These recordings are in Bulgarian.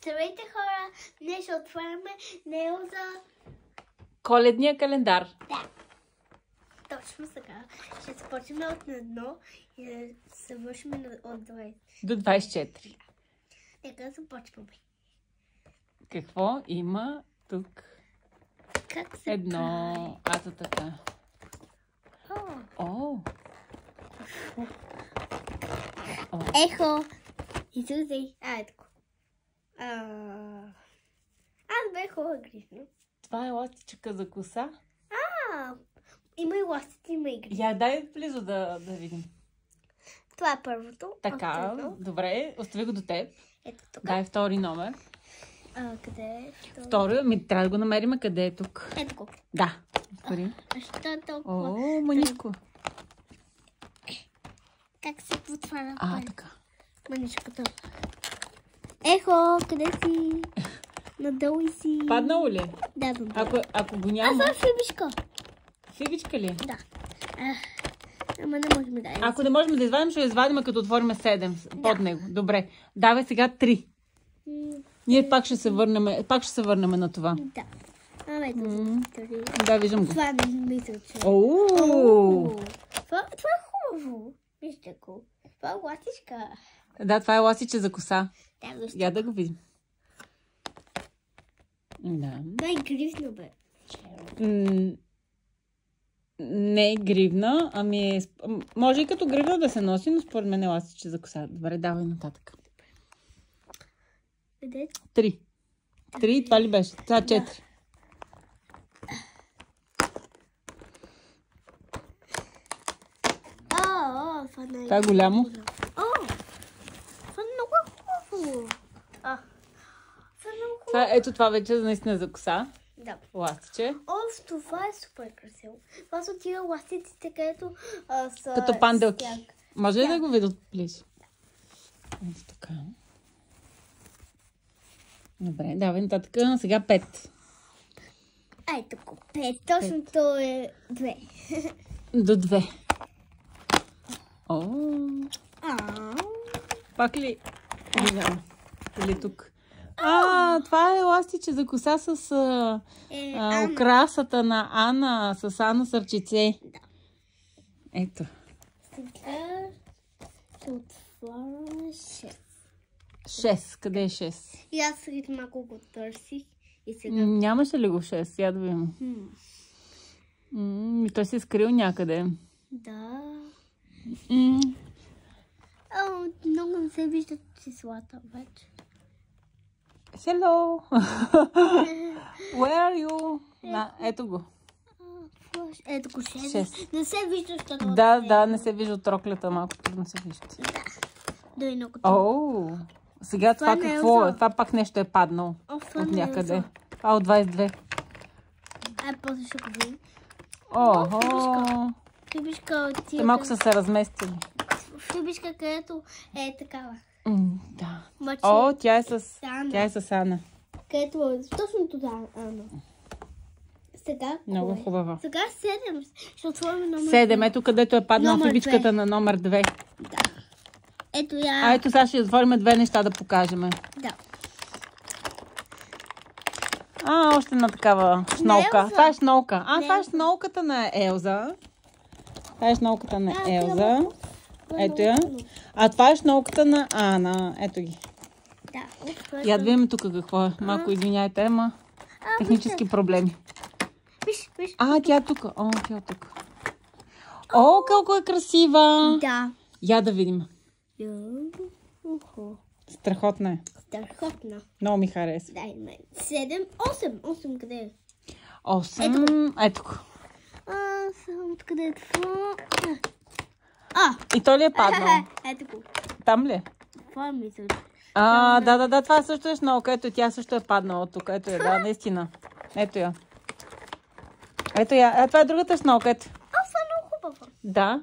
Здравейте хора, днес ще отваряме Неоза. Коледния календар. Да. Точно сега. Ще започнем от 1 и да завършим от 20. До 24. Нека започваме. Какво има тук? Как се Едно. Ата така. О. Ехо. Изузей. Ето. Аз бях хубава грижно. Това е ластичка за коса. Има и ластици, има и грижно. Я дай близо да видим. Това е първото. Така, добре. Остави го до теб. Ето тук. Дай втори номер. Къде е? Втори, трябва да го намерим къде е тук. Ето го. Да. Отвори. Защо е толкова? О, маничко. Как се потваря? Така. Маничкото. Ехо, къде си? Надолу си. Паднало ли? Да, добре. Ако го няма... Аз съм фибичка. Фибичка ли? Да. Ама не можем да извадим. Ако не можем да извадим, ще извадим като отворим 7 под него. Добре. Давай сега 3. Ние пак ще се върнем на това. Да. Ето. Да, виждам го. Това не мисля, че... Това е хубаво. Вижте го. Това е ластичка. Да, това е ластиче за коса. Да, Я да го видим. Да. Най-грижно бе. Не е гривна, ами може и като гривна да се носи, но според мен е ластиче за коса. Добре, давай нататък. Къде? 3. 3, това ли беше? Това 4. Това е голямо. Това е много хубаво. Ето това вече наистина за коса. Да. Ластиче. Това е супер красиво. Това са тия ластиците, където са... Като панделки. Може ли да го видят близо? Ето така. Добре, давай нататък. Сега 5. Ето го, 5. Точното е 2. До 2. Пак ли? Или тук? Това е ластиче за коса с украсата на Ана, с Ана сърчице. Да. Ето. Сега се отваряме 6. 6. Къде е 6? И аз след малко го търсих и сега... Нямаше ли го 6? Я да видим. Той се скрил някъде. Да. Много не се виждат числата вече. Hello! Where are you? Ето го. Ето го 6. Не се вижда, защото... Да, не се вижда от роклята, малко трудно се вижда. Да, и много. Сега това какво е? Това пак нещо е паднало от някъде. От 22. После ще го видим. Фибишка. Те малко са се разместили. Фибишка, където е такава. Да. Тя е с Ана. Където е точно това, Ана. Сега много хубава. Сега 7. Ще отворим номер 7. Ето където е паднала фибичката на номер 2. Да. Ето я. Ето сега ще отворим 2 неща да покажем. Да. Още една такава шнолка. Това е шнолка. Това е шнолката на Елза. Ето я. Това е шнолката на Ана. Ето ги. Да. Я да видим тук какво е. Малко извиняйте, ама технически проблеми. Виж. Тя е тук. Тя е тук. Колко е красива. Да. Я да видим. Страхотна е. Много ми харесва. Дай ме. 7, 8. 8 къде е? 8. Ето го. Къде е това? И то ли е паднало? Ето го. Там ли е? Това е мисъл. Да, това също е шнолка. Ето тя също е паднала тук. Ето я, да, наистина. Ето я. Това е другата шнолка. Ето. Това е много хубаво. Да.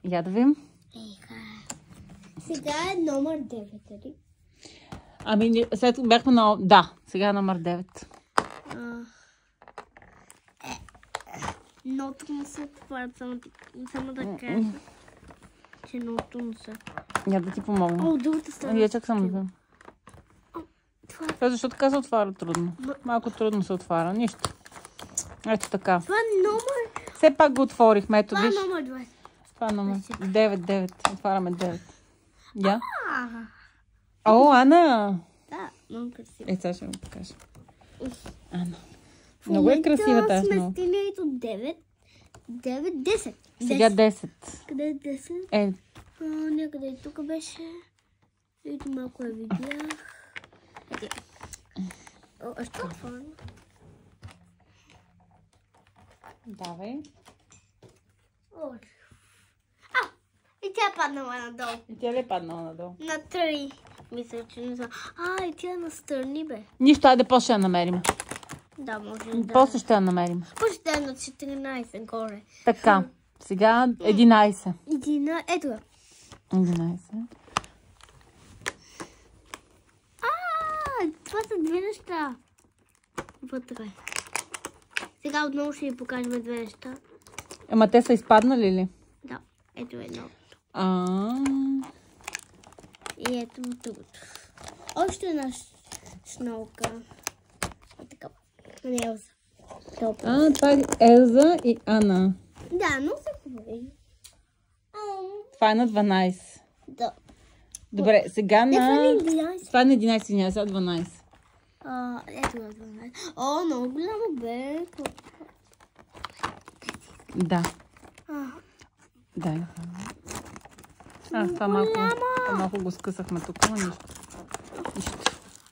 Я да видим. Сега е номер 9, след бяхме на... Да, сега е номер 9. Много трудно се отваря, само да кажа, че много трудно се. Я да ти помогна. Другата страна. Я чак съм да видим. Това защо така се отваря трудно? Малко трудно се отваря. Нищо. Ето така. Това е номер. Все пак го отворихме. Ето, Това е виж. номер 20. Това е номер 9. Отваряме 9. Я. А, О, Ана! да, много красиво. Сега ще го покажа. Ана. Много е красива тази сме много. стигнали до 9. 9, 10. Сега 10. Къде е 10? Е, Някъде и тук беше. Ето малко я видях. А що това? давай. И тя е паднала надолу. И тя ли е паднала надолу? На 3. Мисля, че не знам. И тя е настрани, бе. Нищо, айде после ще я намерим. Да, може да. После ще я намерим. Може да е на 14 горе. Така, сега 11. Ето я. 11. Това са две неща. Вътре. Сега отново ще ви покажем две неща. Ама те са изпаднали ли? Да, ето едно. И ето другото. Още една шнолка. Така. Елза. Това е Елза и Ана. Да, но се хубави. Това е на 12. Да. Добре, сега Това на... е 11. Това е на 11, извиня, сега 12. Ето на 12. Много голямо бе. Да. Дай. Това малко го скъсахме тук, но нищо.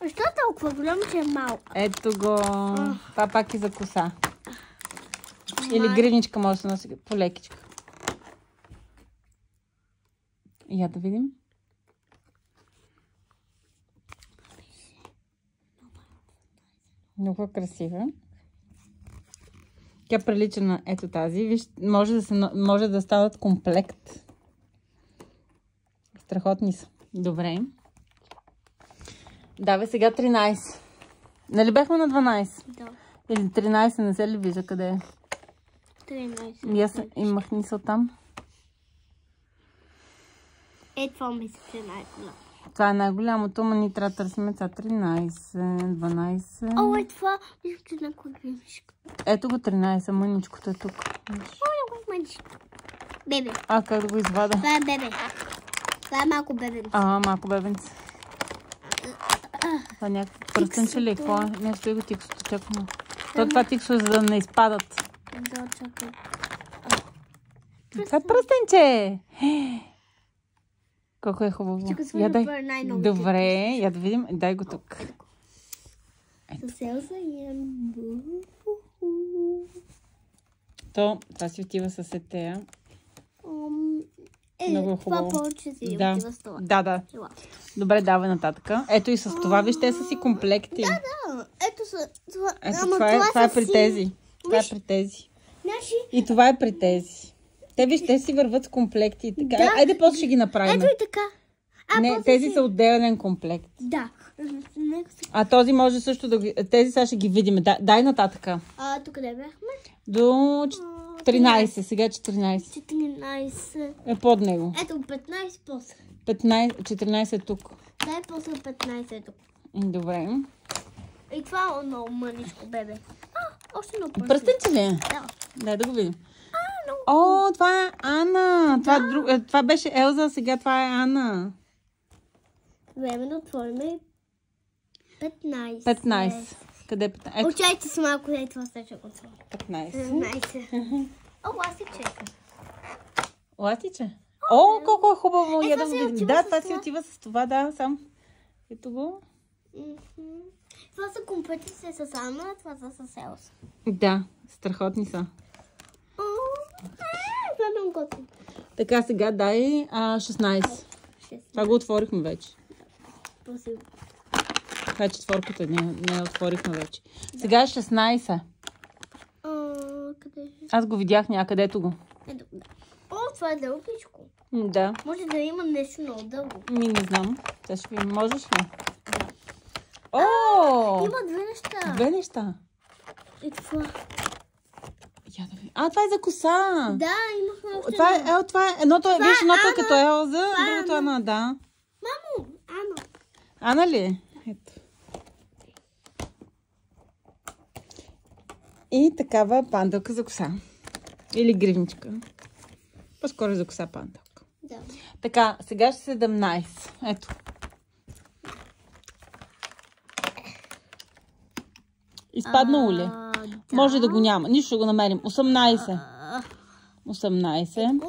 Защо толкова голямо, че е малко? Ето го. Това пак е за коса. Или гривничка може да се носи по лекичка. Я да видим. Много красива. Тя прилича на ето тази. Виж, може да стават комплект. Страхотни са. Добре. Давай сега 13. Нали бяхме на 12? Да. Или 13, не се ли вижда къде е? 13. И аз имах мисъл там. Това мисля, че е най-голямо. Това е най-голямото, но ни трябва да търсим 13, 12. Това мисля, че на кой-гривничка. Ето го 13, мъничкото е тук. Бебе. Как да го извада? Това е бебе. Това е малко бебенце. Малко бебенце. Това е някакво пръстенче ли? Какво е? Нещо и го тиксото. Чакай. Това тиксо, за да не изпадат. Да, чакай. Това е пръстенче! Колко е хубаво. Я дай. Добре, я да видим. Дай го тук. С Елза имам. Това си отива с етея. Много хубаво. Това повече си отива с това. Да. Добре, давай нататък. Ето и с това, виж, те са си комплекти. Да. Ето са. Това е при тези. Това е при тези. И това е при тези. Те си върват с комплекти. Айде, после ще ги направим. Ето и така. Не, тези са отделен комплект. Да. Този може също да ги... Тези сега ще ги видим. Дай нататък. Тук къде бяхме? До 13. Сега 14. 14. Е под него. Ето 15 после. 14 е тук. Дай после 15 е тук. Добре. И това е много мъничко бебе. Още едно пръстенче. Пръстенче ли е? Да. Дай да го видим. Това е Ана. Това беше Елза, сега това е Ана. Време да отворим 15. 15. Къде е 15? Очайте си малко, това след ще го отворим. 15. Ластиче. Ластиче? Колко е хубаво. Я да го видим. Това си отива с това, да, сам. Ето го. Това са комплекти с Ана, това са с Елза. Да, страхотни са. Това е много готово. Така, сега дай 16. Това го отворихме вече. Това е четворката, не отворихме вече. Сега е 16. Къде е? Аз го видях някъде, ето го. Това е дългичко. Да. Може да има нещо много дълго. Не знам. Сега ще ви можеш ли? Има две неща. Две неща? И това. Това е за коса. Да, имахме още това е едното, виж, едното е като Елза, другото е Ана, да. Мамо, Ана. Ана ли? Ето. И такава панделка за коса. Или гривничка. По-скоро за коса панделка. Да. Така, сега ще 17. Ето. Изпаднало ли? Да. Може да го няма. Нищо ще го намерим. 18. 18.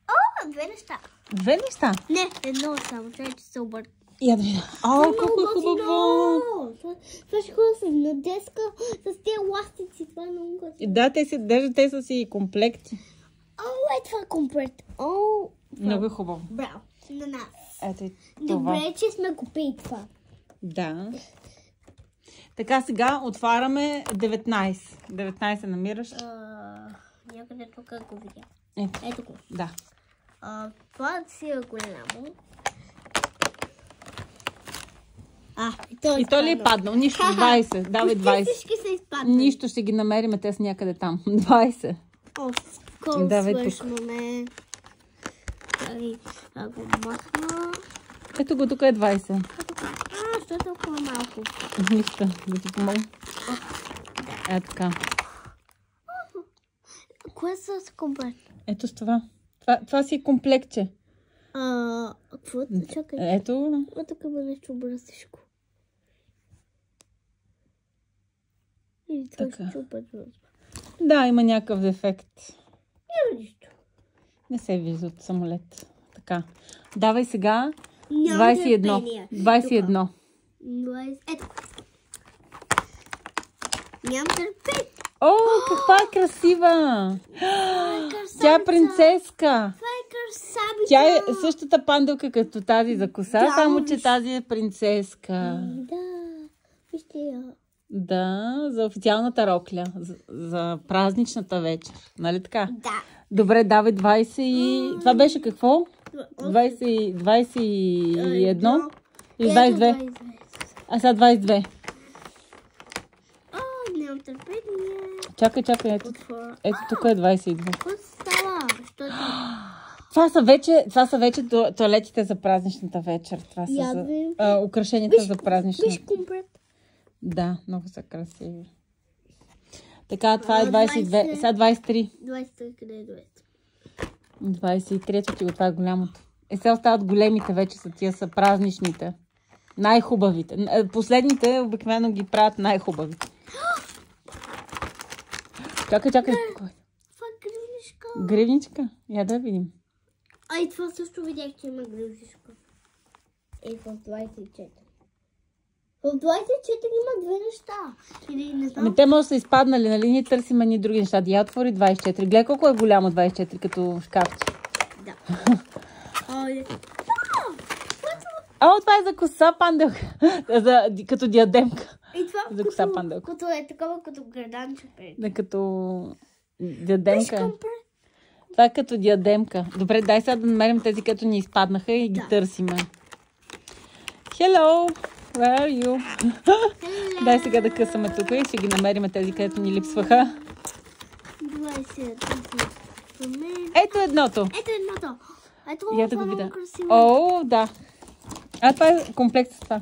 О, две неща. Две неща. Не, едно само. Чай, че се обърна. Я да видя. О, колко е хубаво! Това ще хубаво на деска с тези ластици. Това е много готино. Да, те са си комплекти. О, това е комплект. О, Много е хубаво. браво. На нас. Ето и това. Добре, че сме купили това. Да. Така, сега отваряме 19. 19 намираш? Някъде тук го видя. Ето. Ето го. Да. Това си е голямо. И то ли е паднал? Нищо, 20. Давай 20. Всички са изпаднали. Нищо ще ги намерим, те са някъде там. 20. О, скоро Давай свършваме. Го махна. Ето го, тук е 20. Що е толкова малко? Нищо, да ти помогна. Ето така. Кое са с комплект? Ето с това. Това си е комплектче. Какво? Чакай. Ето. Тук има нещо бръсишко. Или това Така. ще чупат. Да, има някакъв дефект. Няма нищо. Не се вижда от самолет. Така. Давай сега. Нямам 21. търпение. 21. Ето. Нямам търпение. О, каква е красива! Тя е принцеска. Това е красавица. Тя е същата панделка като тази за коса, Да, само че тази е принцеска. Да. Вижте я. Да, за официалната рокля. За празничната вечер. Нали така? Да. Добре, давай 20 и... Това беше какво? 21 или 22? А сега 22. Нямам търпение. Чакай, ето. Ето тук е 22. Какво става? Що Това са вече тоалетите за празничната вечер. Това са украшенията за празничната. Виж комплект. Да, много са красиви. Така, това е 22. Сега 23. 23, къде е 20? 23, ти го, това е голямото. Сега остават големите вече, тия са празничните. Най-хубавите. Последните обикновено ги правят най-хубавите. Чакай. Това е гривничка. Гривничка? Я да видим. И това също видях, че има гривничка. В 24. В 24 има две неща. Или не знам. Те може да са изпаднали, нали? Ние търсим ни други неща. Я отвори 24. Гледай колко е голямо 24 като шкафче. Да. Това е за коса панделка. Като диадемка. И това За коса панделка. като е такова като граданче. Като диадемка. Това е като диадемка. Добре, дай сега да намерим тези, като ни изпаднаха и ги търсиме. Hello! Where are you? Дай сега да късаме тук и ще ги намерим тези, където ни липсваха. 20. Ето едното. Ето Я да го видя. красиво. О, да. Това е комплект с това.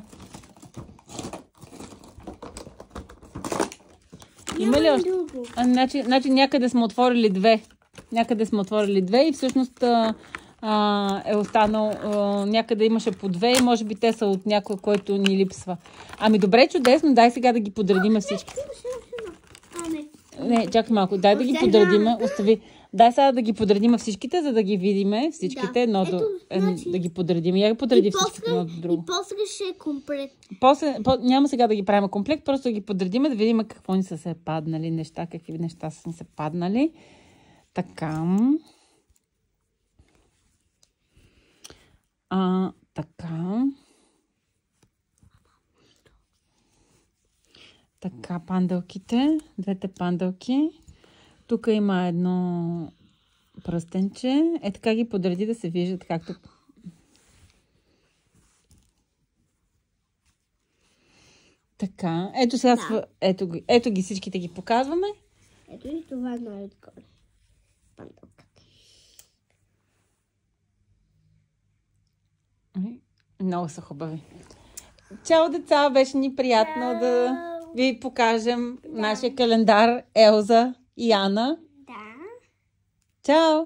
Има ли още? Значи някъде сме отворили две. И всъщност е останал, някъде имаше по две и може би те са от някой, който ни липсва. Ами добре, чудесно, дай сега да ги подредим всички. Не, чакай малко, дай да ги подредим. Остави. Дай сега да ги подредим всичките, за да ги видим всичките. Да ги подредим. Я ги подреди всичките едно до друго. И после ще е комплект. Няма сега да ги правим комплект, просто да ги подредим, да видим какво ни са се паднали неща, какви неща са ни се паднали. Така. Така. Така, панделките. Двете панделки. Тук има едно пръстенче. Така ги подреди да се виждат както... Така. Ето сега... Ето ги всичките ги показваме. Ето и това най-отгоре. Панделката. Много са хубави. Чао, деца! Беше ни приятно да ви покажем нашия календар Елза и Ана. Да. Чао!